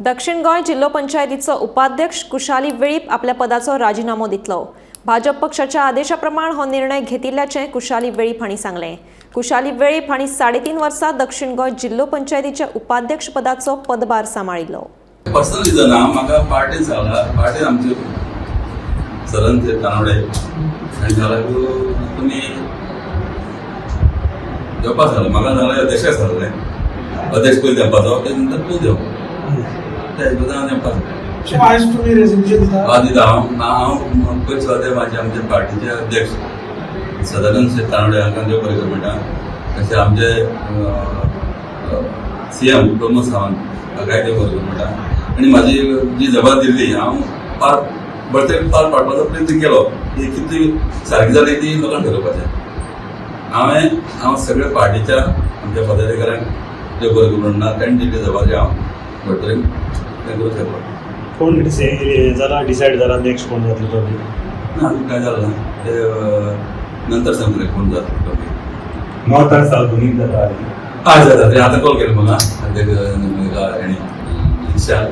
दक्षिण गोंय जिल्लो पंचायतीचो उपाध्यक्ष कुशाली वेळीप आपल्या पदाचो राजीनामो दितलो। भाजप पक्षाच्या आदेशाप्रमाण हो निर्णय घेतिल्ल्याचें कुशाली वेळीप हांणी सांगलें। कुशाली वेळीप हांणी 3.5 वर्सां दक्षिण गोंय जिल्लो पंचायतीच्या उपाध्यक्ष पदाचो पदभार सांबाळिल्लो। पर्सनल रिजन म्हाका पार्टीन सांगला, पार्टीन आमचे सरन ते कानवडे आनी जाल्यार तुमी जेवपाक सांगलें, म्हाका जाल्यार अध्यक्षाक सांगलें, अध्यक्ष पयलीं देंवपाचो, ते नंतर तूं देंव, त्या हितून हांव देंवपाचो। हांव पयलीं सुद्दां म्हाजे आमचे पार्टीचे अध्यक्ष सदानंद कानवडे हांकां देव बरें करूं म्हणटा, तशें आमचे CM प्रमोद सावंत हाकाय देव बरें करूं म्हणटा। आनी म्हाजी जी जबाब दिल्ली हांव बळतेक पार पाडपाचो प्रयत्न केलो, ती कितली सारकी जाली ती लोकांक ठरोवपाचें। हांव सगळ्या पार्टीच्या आमच्या पदाधिकाऱ्यांक देव बरें करूं म्हणटा, तांणी दिल्ली जबाबदारी हांव बळतरेन हें करूं शकलो। कोण जाला डिसायड जाला नेक्स्ट कोण जातलो तो? ना अजून काय झालं ना, ते नंतर सांगतले कोण जातलो तो। 9 तारखेर दोनूय जाता जाता, ते आतां कॉल केलो म्हाका विशाल